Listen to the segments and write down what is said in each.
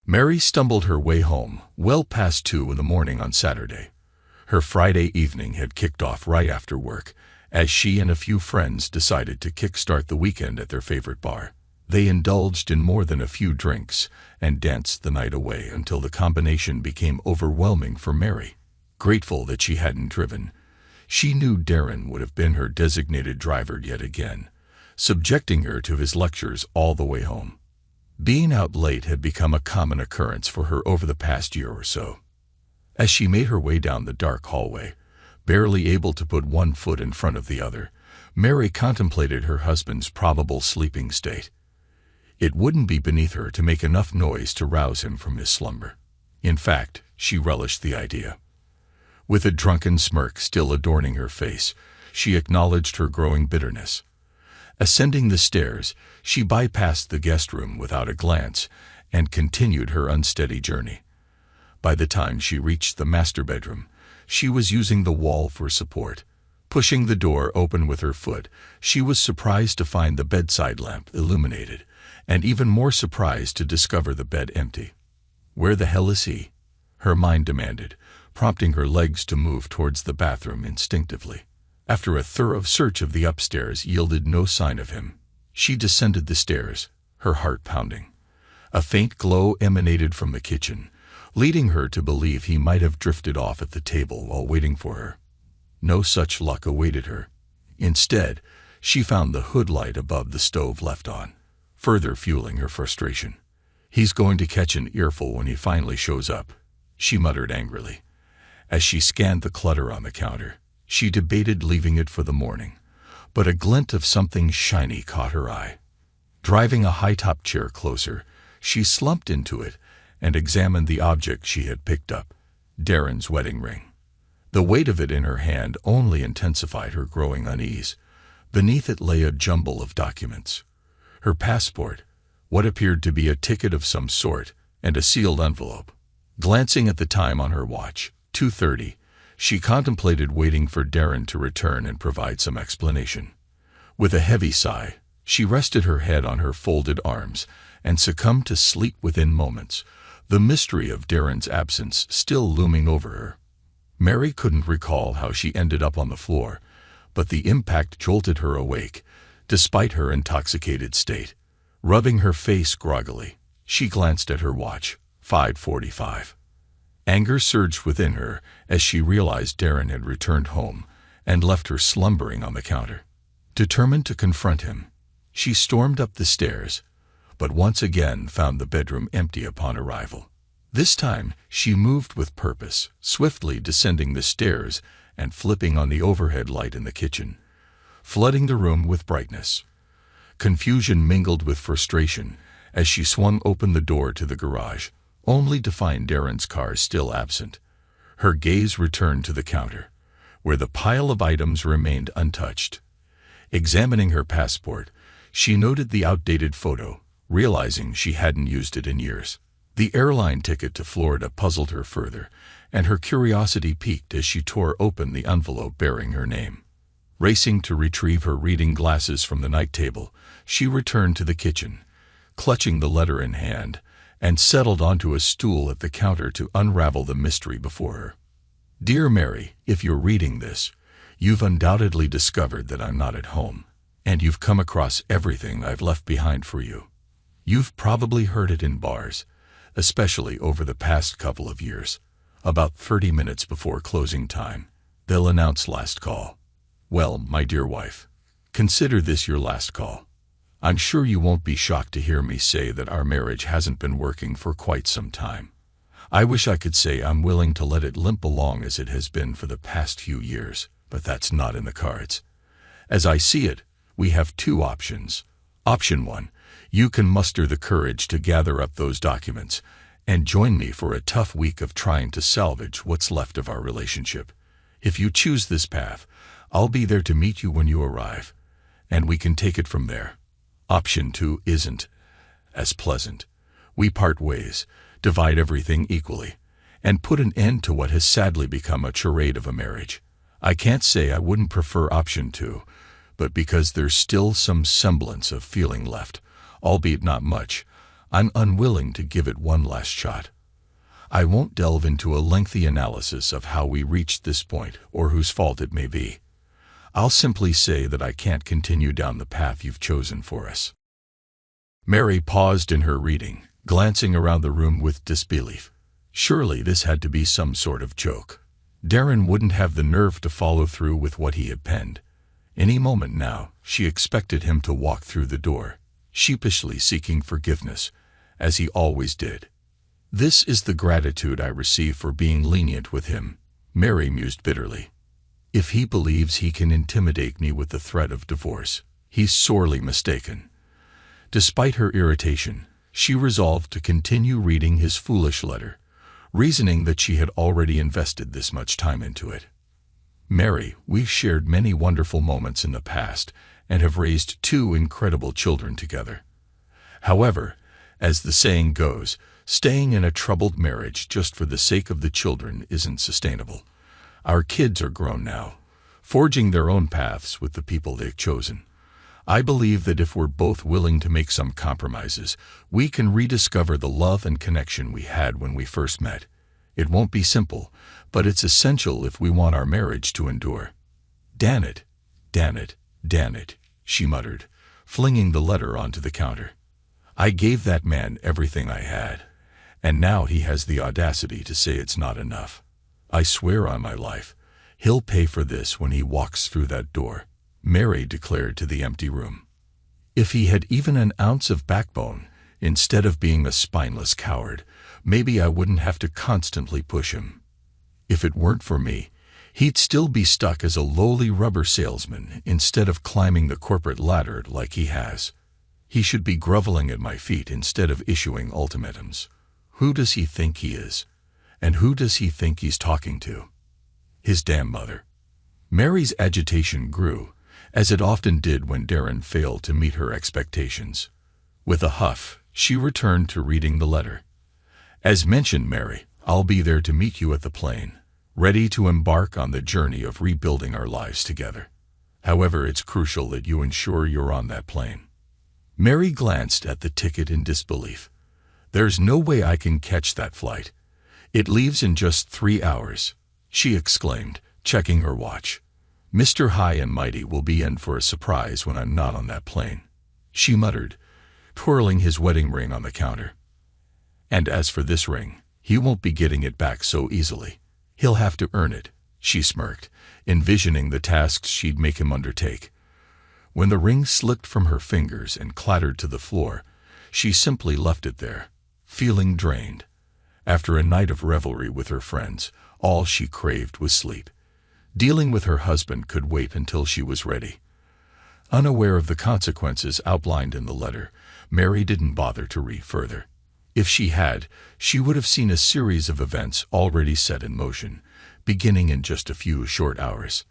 Mary stumbled her way home, well past 2 in the morning on Saturday. Her Friday evening had kicked off right after work, as she and a few friends decided to kickstart the weekend at their favorite bar. They indulged in more than a few drinks and danced the night away until the combination became overwhelming for Mary. Grateful that she hadn't driven, she knew Darren would have been her designated driver yet again, subjecting her to his lectures all the way home. Being out late had become a common occurrence for her over the past year or so. As she made her way down the dark hallway, barely able to put one foot in front of the other, Mary contemplated her husband's probable sleeping state. It wouldn't be beneath her to make enough noise to rouse him from his slumber. In fact, she relished the idea. With a drunken smirk still adorning her face, she acknowledged her growing bitterness. Ascending the stairs, she bypassed the guest room without a glance and continued her unsteady journey. By the time she reached the master bedroom, she was using the wall for support. Pushing the door open with her foot, she was surprised to find the bedside lamp illuminated, and even more surprised to discover the bed empty. "Where the hell is he?" her mind demanded, prompting her legs to move towards the bathroom instinctively. After a thorough search of the upstairs yielded no sign of him, she descended the stairs, her heart pounding. A faint glow emanated from the kitchen, leading her to believe he might have drifted off at the table while waiting for her. No such luck awaited her. Instead, she found the hood light above the stove left on, further fueling her frustration. "He's going to catch an earful when he finally shows up," she muttered angrily. As she scanned the clutter on the counter, she debated leaving it for the morning, but a glint of something shiny caught her eye. Driving a high-top chair closer, she slumped into it and examined the object she had picked up, Darren's wedding ring. The weight of it in her hand only intensified her growing unease. Beneath it lay a jumble of documents. Her passport, what appeared to be a ticket of some sort, and a sealed envelope. Glancing at the time on her watch, 2:30, she contemplated waiting for Darren to return and provide some explanation. With a heavy sigh, she rested her head on her folded arms and succumbed to sleep within moments, the mystery of Darren's absence still looming over her. Mary couldn't recall how she ended up on the floor, but the impact jolted her awake, despite her intoxicated state. Rubbing her face groggily, she glanced at her watch, 5:45. Anger surged within her as she realized Darren had returned home and left her slumbering on the counter. Determined to confront him, she stormed up the stairs, but once again found the bedroom empty upon arrival. This time, she moved with purpose, swiftly descending the stairs and flipping on the overhead light in the kitchen, flooding the room with brightness. Confusion mingled with frustration as she swung open the door to the garage, only to find Darren's car still absent. Her gaze returned to the counter, where the pile of items remained untouched. Examining her passport, she noted the outdated photo, realizing she hadn't used it in years. The airline ticket to Florida puzzled her further, and her curiosity piqued as she tore open the envelope bearing her name. Racing to retrieve her reading glasses from the night table, she returned to the kitchen, clutching the letter in hand, and settled onto a stool at the counter to unravel the mystery before her. "Dear Mary, if you're reading this, you've undoubtedly discovered that I'm not at home, and you've come across everything I've left behind for you. You've probably heard it in bars, especially over the past couple of years. About 30 minutes before closing time, they'll announce last call. Well, my dear wife, consider this your last call. I'm sure you won't be shocked to hear me say that our marriage hasn't been working for quite some time. I wish I could say I'm willing to let it limp along as it has been for the past few years, but that's not in the cards. As I see it, we have two options. Option 1, you can muster the courage to gather up those documents and join me for a tough week of trying to salvage what's left of our relationship. If you choose this path, I'll be there to meet you when you arrive, and we can take it from there. Option 2 isn't as pleasant. We part ways, divide everything equally, and put an end to what has sadly become a charade of a marriage. I can't say I wouldn't prefer option 2, but because there's still some semblance of feeling left, albeit not much, I'm unwilling to give it one last shot. I won't delve into a lengthy analysis of how we reached this point or whose fault it may be. I'll simply say that I can't continue down the path you've chosen for us." Mary paused in her reading, glancing around the room with disbelief. Surely this had to be some sort of joke. Darren wouldn't have the nerve to follow through with what he had penned. Any moment now, she expected him to walk through the door, sheepishly seeking forgiveness, as he always did. "This is the gratitude I receive for being lenient with him," Mary mused bitterly. "If he believes he can intimidate me with the threat of divorce, he's sorely mistaken." Despite her irritation, she resolved to continue reading his foolish letter, reasoning that she had already invested this much time into it. "Mary, we've shared many wonderful moments in the past and have raised 2 incredible children together. However, as the saying goes, staying in a troubled marriage just for the sake of the children isn't sustainable. Our kids are grown now, forging their own paths with the people they've chosen. I believe that if we're both willing to make some compromises, we can rediscover the love and connection we had when we first met. It won't be simple, but it's essential if we want our marriage to endure." "Damn it, damn it, damn it," she muttered, flinging the letter onto the counter. "I gave that man everything I had, and now he has the audacity to say it's not enough. I swear on my life, he'll pay for this when he walks through that door," Mary declared to the empty room. "If he had even an ounce of backbone, instead of being a spineless coward, maybe I wouldn't have to constantly push him. If it weren't for me, he'd still be stuck as a lowly rubber salesman instead of climbing the corporate ladder like he has. He should be groveling at my feet instead of issuing ultimatums. Who does he think he is? And who does he think he's talking to? His damn mother." Mary's agitation grew, as it often did when Darren failed to meet her expectations. With a huff, she returned to reading the letter. "As mentioned, Mary, I'll be there to meet you at the plane, ready to embark on the journey of rebuilding our lives together. However, it's crucial that you ensure you're on that plane." Mary glanced at the ticket in disbelief. "There's no way I can catch that flight. It leaves in just 3 hours," she exclaimed, checking her watch. "Mr. High and Mighty will be in for a surprise when I'm not on that plane," she muttered, twirling his wedding ring on the counter. "And as for this ring, he won't be getting it back so easily. He'll have to earn it," she smirked, envisioning the tasks she'd make him undertake. When the ring slipped from her fingers and clattered to the floor, she simply left it there, feeling drained. After a night of revelry with her friends, all she craved was sleep. Dealing with her husband could wait until she was ready. Unaware of the consequences outlined in the letter, Mary didn't bother to read further. If she had, she would have seen a series of events already set in motion, beginning in just a few short hours.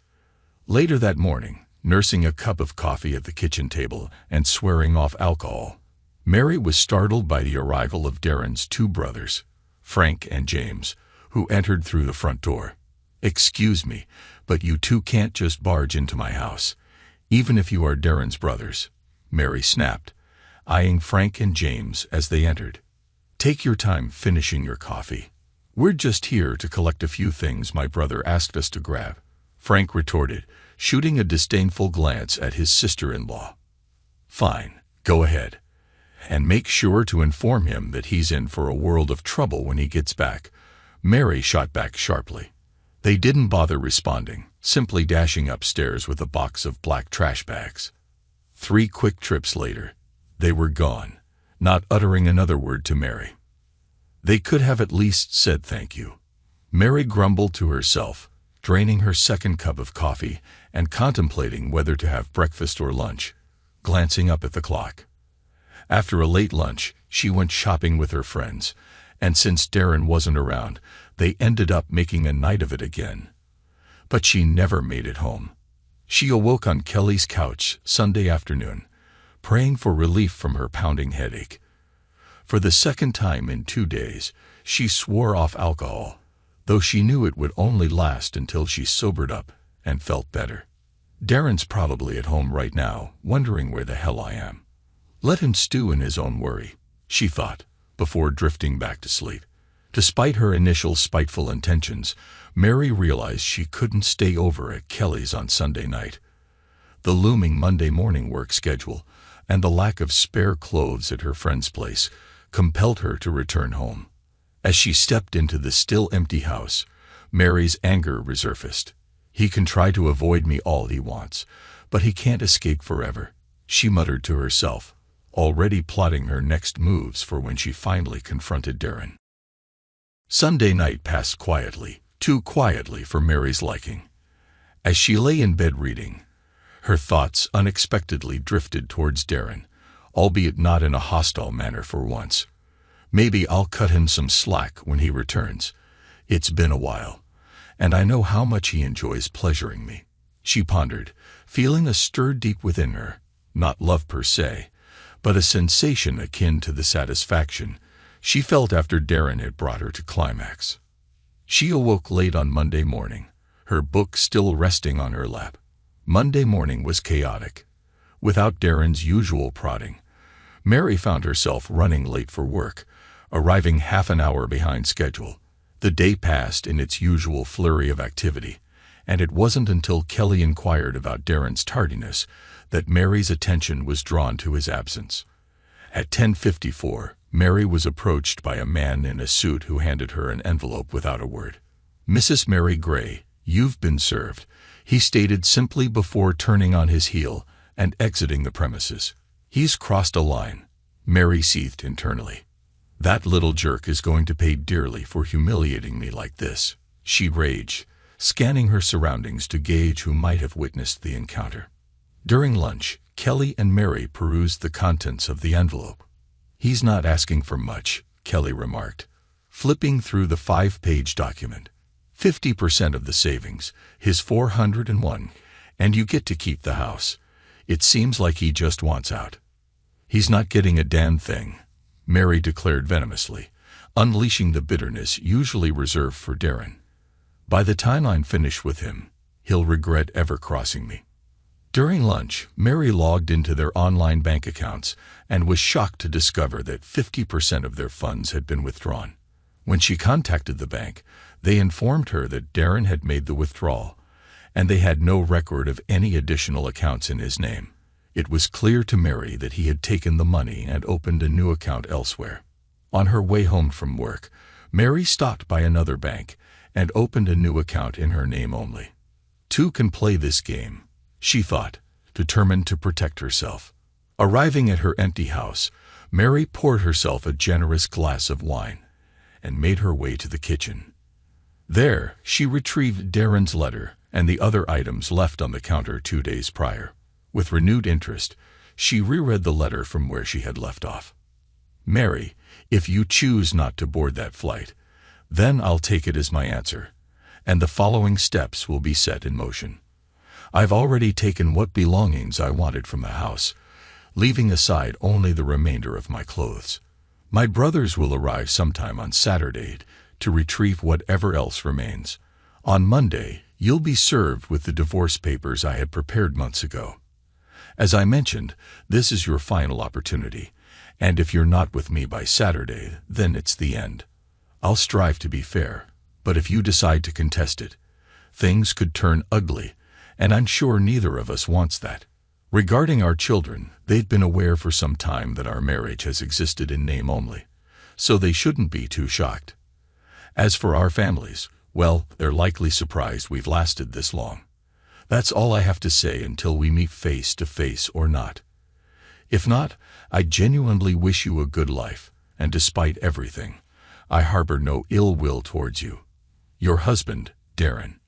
Later that morning, nursing a cup of coffee at the kitchen table and swearing off alcohol, Mary was startled by the arrival of Darren's 2 brothers, Frank and James, who entered through the front door. "Excuse me, but you 2 can't just barge into my house, even if you are Darren's brothers," Mary snapped, eyeing Frank and James as they entered. "Take your time finishing your coffee. We're just here to collect a few things my brother asked us to grab," Frank retorted, shooting a disdainful glance at his sister-in-law. "Fine, go ahead. And make sure to inform him that he's in for a world of trouble when he gets back," Mary shot back sharply. They didn't bother responding, simply dashing upstairs with a box of black trash bags. 3 quick trips later, they were gone, not uttering another word to Mary. They could have at least said thank you. Mary grumbled to herself, draining her second cup of coffee and contemplating whether to have breakfast or lunch, glancing up at the clock. After a late lunch, she went shopping with her friends, and since Darren wasn't around, they ended up making a night of it again. But she never made it home. She awoke on Kelly's couch Sunday afternoon, praying for relief from her pounding headache. For the second time in 2 days, she swore off alcohol, though she knew it would only last until she sobered up and felt better. "Darren's probably at home right now, wondering where the hell I am. Let him stew in his own worry," she thought, before drifting back to sleep. Despite her initial spiteful intentions, Mary realized she couldn't stay over at Kelly's on Sunday night. The looming Monday morning work schedule and the lack of spare clothes at her friend's place compelled her to return home. As she stepped into the still empty house, Mary's anger resurfaced. "He can try to avoid me all he wants, but he can't escape forever," she muttered to herself, already plotting her next moves for when she finally confronted Darren. Sunday night passed quietly, too quietly for Mary's liking. As she lay in bed reading, her thoughts unexpectedly drifted towards Darren, albeit not in a hostile manner for once. "Maybe I'll cut him some slack when he returns. It's been a while, and I know how much he enjoys pleasuring me," she pondered, feeling a stir deep within her, not love per se, but a sensation akin to the satisfaction she felt after Darren had brought her to climax. She awoke late on Monday morning, her book still resting on her lap. Monday morning was chaotic. Without Darren's usual prodding, Mary found herself running late for work, arriving half an hour behind schedule. The day passed in its usual flurry of activity, and it wasn't until Kelly inquired about Darren's tardiness that Mary's attention was drawn to his absence. At 10:54, Mary was approached by a man in a suit who handed her an envelope without a word. "Mrs. Mary Gray, you've been served," he stated simply before turning on his heel and exiting the premises. "He's crossed a line," Mary seethed internally. "That little jerk is going to pay dearly for humiliating me like this," she raged, scanning her surroundings to gauge who might have witnessed the encounter. During lunch, Kelly and Mary perused the contents of the envelope. "He's not asking for much," Kelly remarked, flipping through the 5-page document. 50% of the savings, his $401, and you get to keep the house. It seems like he just wants out." "He's not getting a damn thing," Mary declared venomously, unleashing the bitterness usually reserved for Darren. "By the time I'm finished with him, he'll regret ever crossing me." During lunch, Mary logged into their online bank accounts and was shocked to discover that 50% of their funds had been withdrawn. When she contacted the bank, they informed her that Darren had made the withdrawal, and they had no record of any additional accounts in his name. It was clear to Mary that he had taken the money and opened a new account elsewhere. On her way home from work, Mary stopped by another bank and opened a new account in her name only. "Two can play this game," she thought, determined to protect herself. Arriving at her empty house, Mary poured herself a generous glass of wine and made her way to the kitchen. There, she retrieved Darren's letter and the other items left on the counter 2 days prior. With renewed interest, she reread the letter from where she had left off. "Mary, if you choose not to board that flight, then I'll take it as my answer, and the following steps will be set in motion. I've already taken what belongings I wanted from the house, leaving aside only the remainder of my clothes. My brothers will arrive sometime on Saturday to retrieve whatever else remains. On Monday, you'll be served with the divorce papers I had prepared months ago. As I mentioned, this is your final opportunity, and if you're not with me by Saturday, then it's the end. I'll strive to be fair, but if you decide to contest it, things could turn ugly, and I'm sure neither of us wants that. Regarding our children, they've been aware for some time that our marriage has existed in name only, so they shouldn't be too shocked. As for our families, well, they're likely surprised we've lasted this long. That's all I have to say until we meet face to face or not. If not, I genuinely wish you a good life, and despite everything, I harbor no ill will towards you. Your husband, Darren."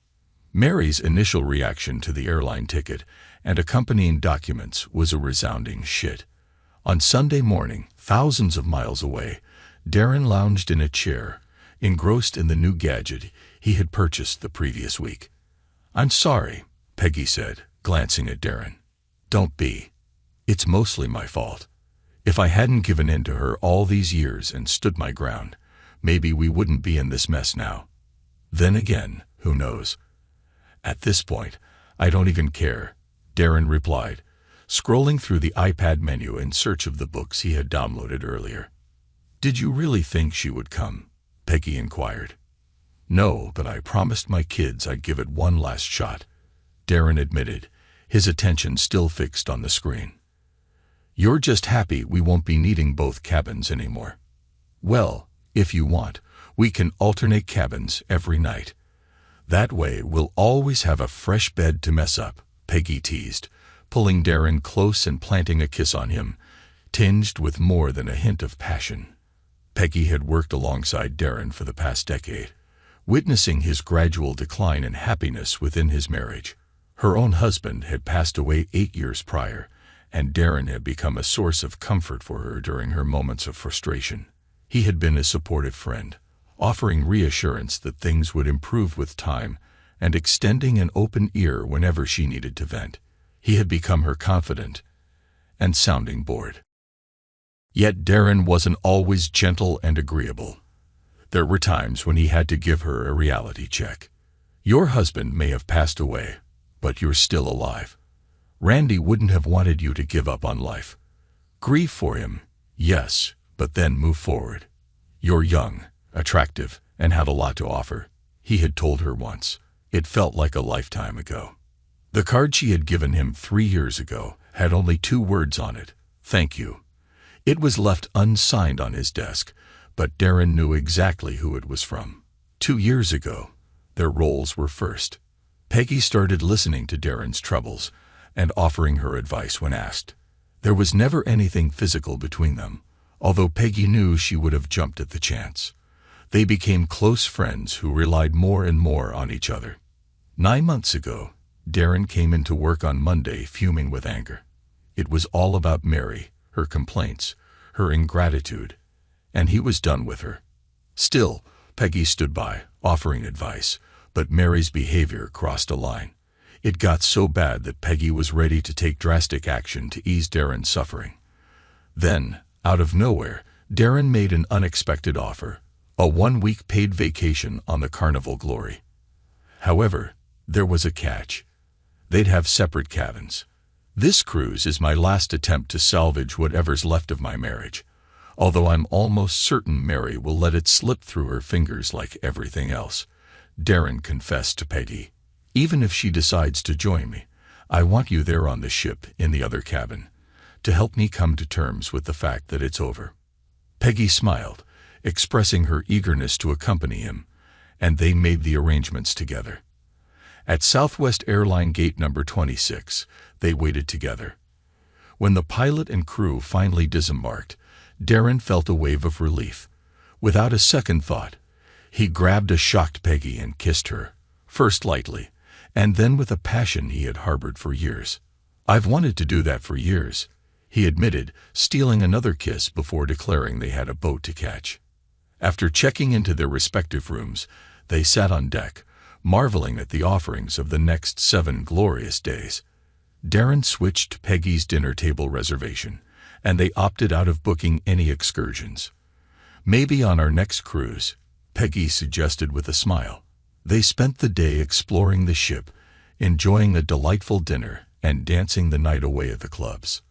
Mary's initial reaction to the airline ticket and accompanying documents was a resounding shit. On Sunday morning, thousands of miles away, Darren lounged in a chair, engrossed in the new gadget he had purchased the previous week. "I'm sorry," Peggy said, glancing at Darren. "Don't be. It's mostly my fault. If I hadn't given in to her all these years and stood my ground, maybe we wouldn't be in this mess now. Then again, who knows? At this point, I don't even care," Darren replied, scrolling through the iPad menu in search of the books he had downloaded earlier. "Did you really think she would come?" Peggy inquired. "No, but I promised my kids I'd give it one last shot," Darren admitted, his attention still fixed on the screen. "You're just happy we won't be needing both cabins anymore. Well, if you want, we can alternate cabins every night. That way we'll always have a fresh bed to mess up," Peggy teased, pulling Darren close and planting a kiss on him, tinged with more than a hint of passion. Peggy had worked alongside Darren for the past decade, witnessing his gradual decline in happiness within his marriage. Her own husband had passed away 8 years prior, and Darren had become a source of comfort for her during her moments of frustration. He had been a supportive friend, offering reassurance that things would improve with time and extending an open ear whenever she needed to vent. He had become her confidant and sounding board. Yet Darren wasn't always gentle and agreeable. There were times when he had to give her a reality check. "Your husband may have passed away, but you're still alive. Randy wouldn't have wanted you to give up on life. Grieve for him, yes, but then move forward. You're young, attractive, and had a lot to offer," he had told her once. It felt like a lifetime ago. The card she had given him 3 years ago had only 2 words on it: "Thank you." It was left unsigned on his desk, but Darren knew exactly who it was from. 2 years ago, their roles were first. Peggy started listening to Darren's troubles and offering her advice when asked. There was never anything physical between them, although Peggy knew she would have jumped at the chance. They became close friends who relied more and more on each other. 9 months ago, Darren came into work on Monday fuming with anger. It was all about Mary, her complaints, her ingratitude, and he was done with her. Still, Peggy stood by, offering advice, but Mary's behavior crossed a line. It got so bad that Peggy was ready to take drastic action to ease Darren's suffering. Then, out of nowhere, Darren made an unexpected offer: a 1-week paid vacation on the Carnival Glory. However, there was a catch. They'd have separate cabins. "This cruise is my last attempt to salvage whatever's left of my marriage, although I'm almost certain Mary will let it slip through her fingers like everything else," Darren confessed to Peggy. "Even if she decides to join me, I want you there on the ship in the other cabin, to help me come to terms with the fact that it's over." Peggy smiled, expressing her eagerness to accompany him, and they made the arrangements together. At Southwest Airline Gate number 26, they waited together. When the pilot and crew finally disembarked, Darren felt a wave of relief. Without a second thought, he grabbed a shocked Peggy and kissed her, first lightly, and then with a passion he had harbored for years. "I've wanted to do that for years," he admitted, stealing another kiss before declaring they had a boat to catch. After checking into their respective rooms, they sat on deck, marveling at the offerings of the next 7 glorious days. Darren switched Peggy's dinner table reservation, and they opted out of booking any excursions. "Maybe on our next cruise," Peggy suggested with a smile. They spent the day exploring the ship, enjoying a delightful dinner and dancing the night away at the clubs.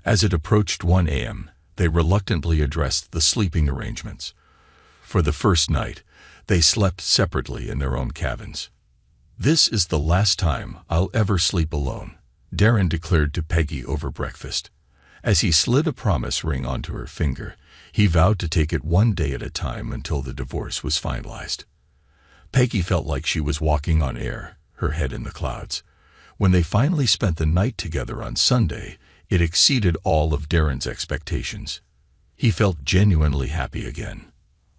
As it approached 1 a.m., they reluctantly addressed the sleeping arrangements. For the first night, they slept separately in their own cabins. "This is the last time I'll ever sleep alone," Darren declared to Peggy over breakfast. As he slid a promise ring onto her finger, he vowed to take it one day at a time until the divorce was finalized. Peggy felt like she was walking on air, her head in the clouds. When they finally spent the night together on Sunday, it exceeded all of Darren's expectations. He felt genuinely happy again.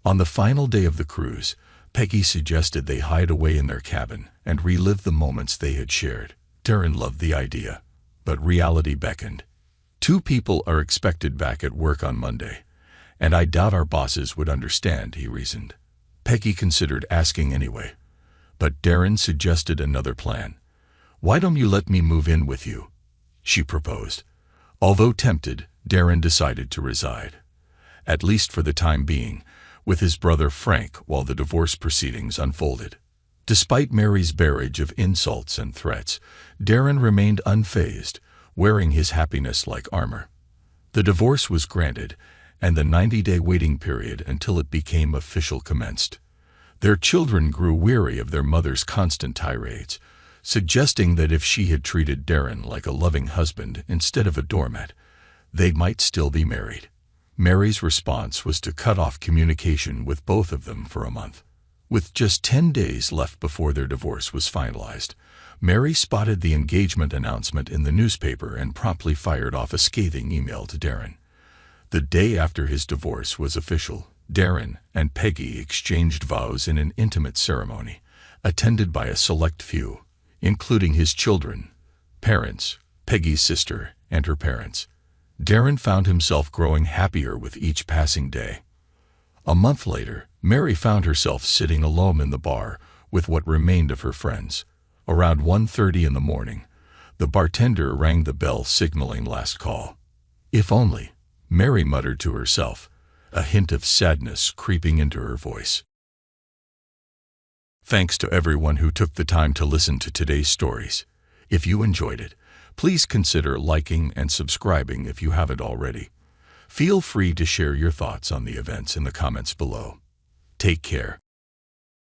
On the final day of the cruise, Peggy suggested they hide away in their cabin and relive the moments they had shared. Darren loved the idea, but reality beckoned. 2 people are expected back at work on Monday, and I doubt our bosses would understand," he reasoned. Peggy considered asking anyway, but Darren suggested another plan. "Why don't you let me move in with you?" she proposed. Although tempted, Darren decided to reside, at least for the time being, with his brother Frank while the divorce proceedings unfolded. Despite Mary's barrage of insults and threats, Darren remained unfazed, wearing his happiness like armor. The divorce was granted, and the 90-day waiting period until it became official commenced. Their children grew weary of their mother's constant tirades, suggesting that if she had treated Darren like a loving husband instead of a doormat, they might still be married. Mary's response was to cut off communication with both of them for a month. With just 10 days left before their divorce was finalized, Mary spotted the engagement announcement in the newspaper and promptly fired off a scathing email to Darren. The day after his divorce was official, Darren and Peggy exchanged vows in an intimate ceremony, attended by a select few, including his children, parents, Peggy's sister, and her parents. Darren found himself growing happier with each passing day. A month later, Mary found herself sitting alone in the bar with what remained of her friends. Around 1:30 in the morning, the bartender rang the bell signaling last call. If only, Mary muttered to herself, a hint of sadness creeping into her voice. Thanks to everyone who took the time to listen to today's stories. If you enjoyed it, please consider liking and subscribing if you haven't already. Feel free to share your thoughts on the events in the comments below. Take care.